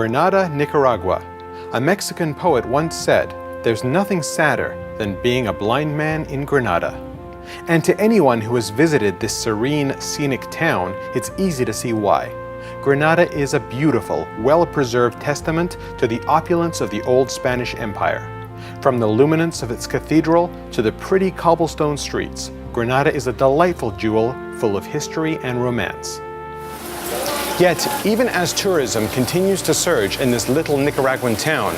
Granada, Nicaragua. A Mexican poet once said, "There's nothing sadder than being a blind man in Granada." And to anyone who has visited this serene, scenic town, it's easy to see why. Granada is a beautiful, well-preserved testament to the opulence of the old Spanish Empire. From the luminance of its cathedral to the pretty cobblestone streets, Granada is a delightful jewel full of history and romance. Yet, even as tourism continues to surge in this little Nicaraguan town,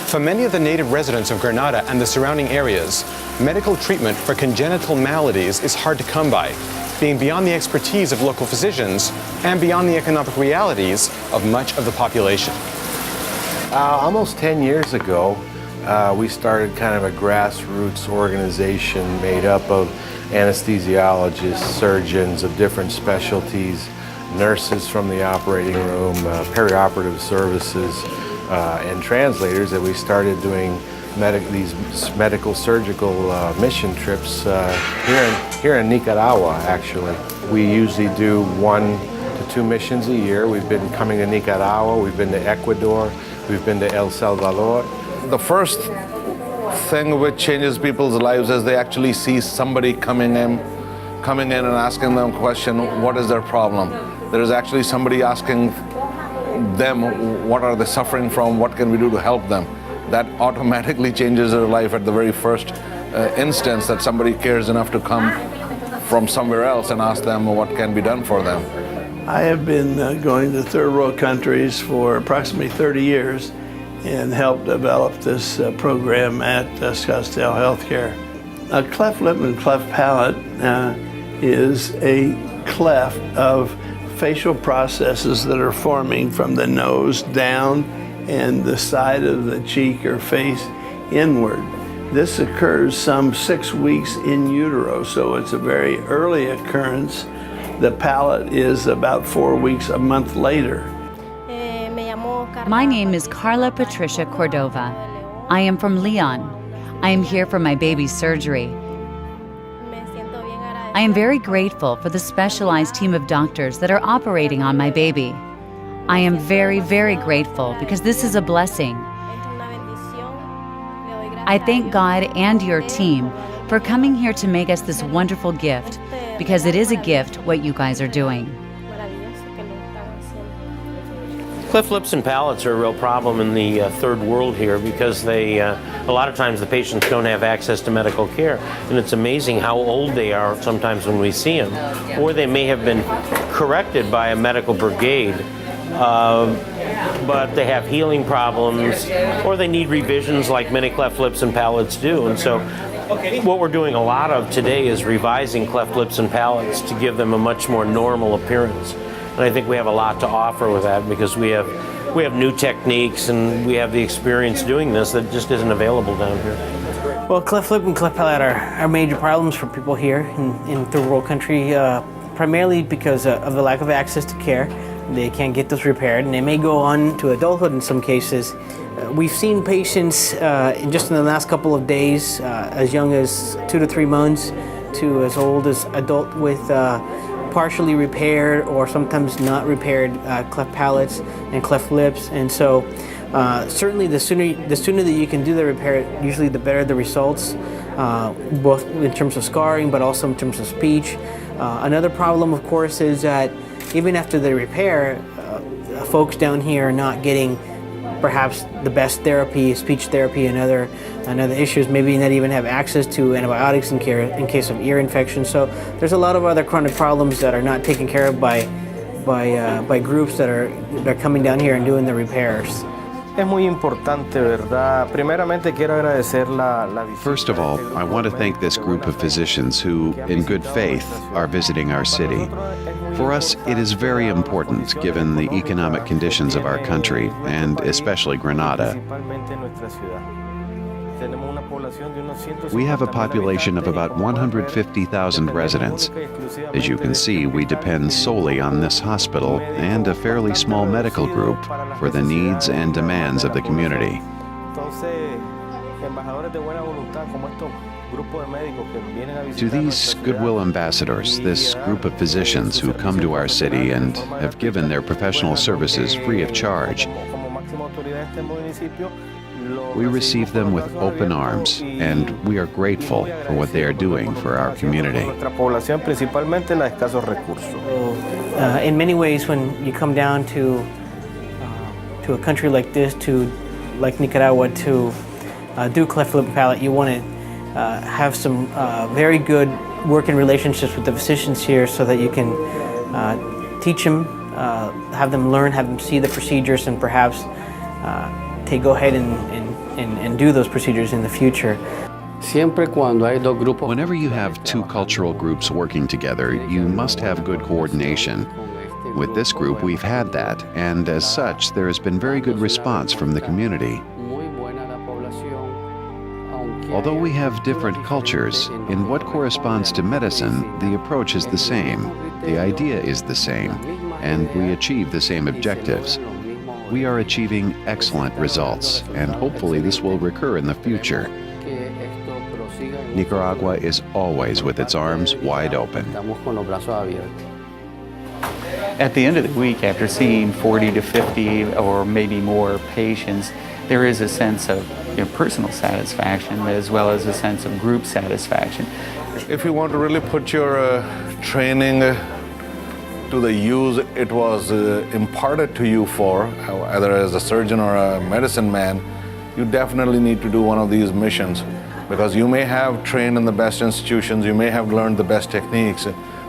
for many of the native residents of Granada and the surrounding areas, medical treatment for congenital maladies is hard to come by, being beyond the expertise of local physicians and beyond the economic realities of much of the population. Almost 10 years ago, we started kind of a grassroots organization made up of anesthesiologists, surgeons of different specialties, nurses from the operating room, perioperative services, and translators, that we started doing these medical surgical mission trips here in Nicaragua, actually. We usually do 1 to 2 missions a year. We've been coming to Nicaragua, we've been to Ecuador, we've been to El Salvador. The first thing which changes people's lives is they actually see somebody coming in and asking them a question, what is their problem? There is actually somebody asking them, what are they suffering from? What can we do to help them? That automatically changes their life at the very first instance, that somebody cares enough to come from somewhere else and ask them what can be done for them. I have been going to third world countries for approximately 30 years and helped develop this program at Scottsdale Healthcare. A cleft lip and cleft palate is a cleft of facial processes that are forming from the nose down and the side of the cheek or face inward. This occurs some 6 weeks in utero, so it's a very early occurrence. The palate is about 4 weeks, a month later. My name is Carla Patricia Cordova. I am from Leon. I am here for my baby's surgery. I am very grateful for the specialized team of doctors that are operating on my baby. I am very, very grateful because this is a blessing. I thank God and your team for coming here to make us this wonderful gift, because it is a gift what you guys are doing. Cleft lips and palates are a real problem in the third world here, because a lot of times the patients don't have access to medical care, and it's amazing how old they are sometimes when we see them, or they may have been corrected by a medical brigade, but they have healing problems, or they need revisions like many cleft lips and palates do. And so what we're doing a lot of today is revising cleft lips and palates to give them a much more normal appearance. And I think we have a lot to offer with that, because we have new techniques and we have the experience doing this that just isn't available down here. Well, cleft lip and cleft palate are major problems for people here in third world country, primarily because of the lack of access to care. They can't get those repaired, and they may go on to adulthood in some cases. We've seen patients just in the last couple of days, as young as 2 to 3 months, to as old as adult, with partially repaired or sometimes not repaired cleft palates and cleft lips. And so certainly the sooner that you can do the repair, usually the better the results, both in terms of scarring but also in terms of speech. Another problem, of course, is that even after the repair, folks down here are not getting perhaps the best therapy, speech therapy, and other issues. Maybe not even have access to antibiotics in case of ear infection. So there's a lot of other chronic problems that are not taken care of by groups that are coming down here and doing the repairs. First of all, I want to thank this group of physicians who, in good faith, are visiting our city. For us, it is very important, given the economic conditions of our country, and especially Granada. We have a population of about 150,000 residents. As you can see, we depend solely on this hospital and a fairly small medical group for the needs and demands of the community. To these goodwill ambassadors, this group of physicians who come to our city and have given their professional services free of charge, We receive them with open arms, and we are grateful for what they are doing for our community. In many ways, when you come down to a country like this, like Nicaragua, to do cleft lip and palate, you want to have some very good working relationships with the physicians here, so that you can teach them, have them learn, have them see the procedures, and perhaps go ahead and do those procedures in the future. Whenever you have two cultural groups working together, you must have good coordination. With this group, we've had that, and as such, there has been very good response from the community. Although we have different cultures, in what corresponds to medicine, the approach is the same, the idea is the same, and we achieve the same objectives. We are achieving excellent results, and hopefully this will recur in the future. Nicaragua is always with its arms wide open. At the end of the week, after seeing 40 to 50 or maybe more patients, there is a sense of personal satisfaction as well as a sense of group satisfaction. If you want to really put your training to the use it was imparted to you for, either as a surgeon or a medicine man, you definitely need to do one of these missions, because you may have trained in the best institutions, you may have learned the best techniques,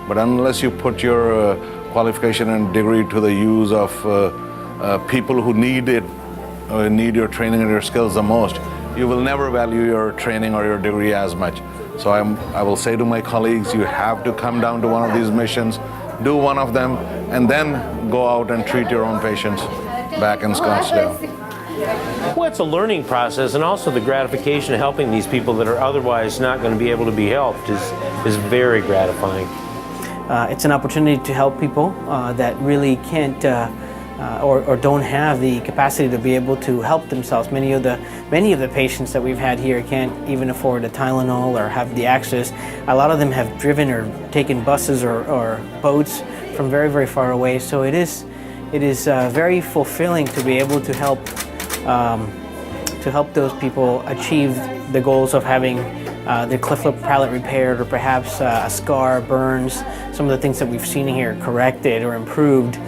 but unless you put your qualification and degree to the use of people who need it, need your training and your skills the most, you will never value your training or your degree as much. So I will say to my colleagues, you have to come down to one of these missions, do one of them, and then go out and treat your own patients back in Scottsdale. Well, it's a learning process, and also the gratification of helping these people that are otherwise not going to be able to be helped is very gratifying. It's an opportunity to help people that really can't or don't have the capacity to be able to help themselves. Many of the patients that we've had here can't even afford a Tylenol or have the access. A lot of them have driven or taken buses or boats from very, very far away. So it is very fulfilling to be able to help those people achieve the goals of having their cleft lip palate repaired, or perhaps a scar, burns, some of the things that we've seen here corrected or improved.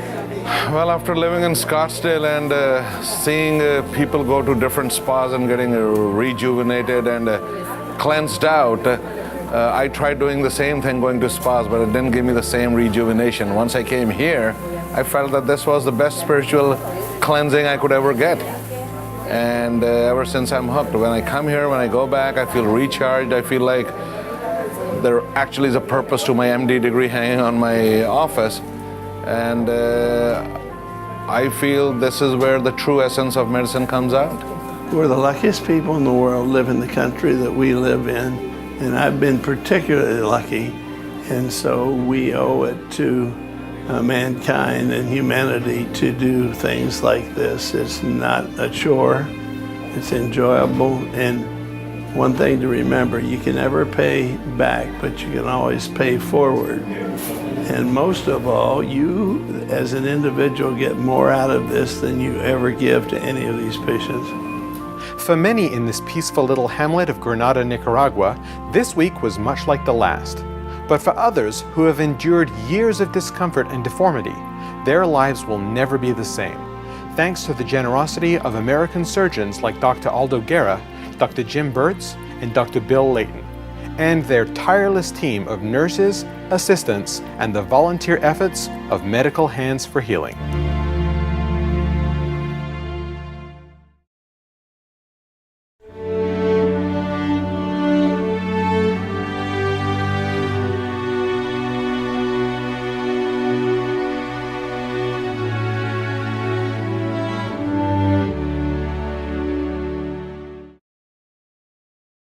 Well, after living in Scottsdale and seeing people go to different spas and getting rejuvenated and cleansed out, I tried doing the same thing, going to spas, but it didn't give me the same rejuvenation. Once I came here, I felt that this was the best spiritual cleansing I could ever get. And ever since I'm hooked. When I come here, when I go back, I feel recharged. I feel like there actually is a purpose to my MD degree hanging on my office. And I feel this is where the true essence of medicine comes out. We're the luckiest people in the world live in the country that we live in, and I've been particularly lucky, and so we owe it to mankind and humanity to do things like this. It's not a chore, it's enjoyable, and one thing to remember, you can never pay back, but you can always pay forward. And most of all, you as an individual get more out of this than you ever give to any of these patients. For many in this peaceful little hamlet of Granada, Nicaragua, this week was much like the last. But for others who have endured years of discomfort and deformity, their lives will never be the same, thanks to the generosity of American surgeons like Dr. Aldo Guerra, Dr. Jim Burtz, and Dr. Bill Layton, and their tireless team of nurses, assistants, and the volunteer efforts of Medical Hands for Healing.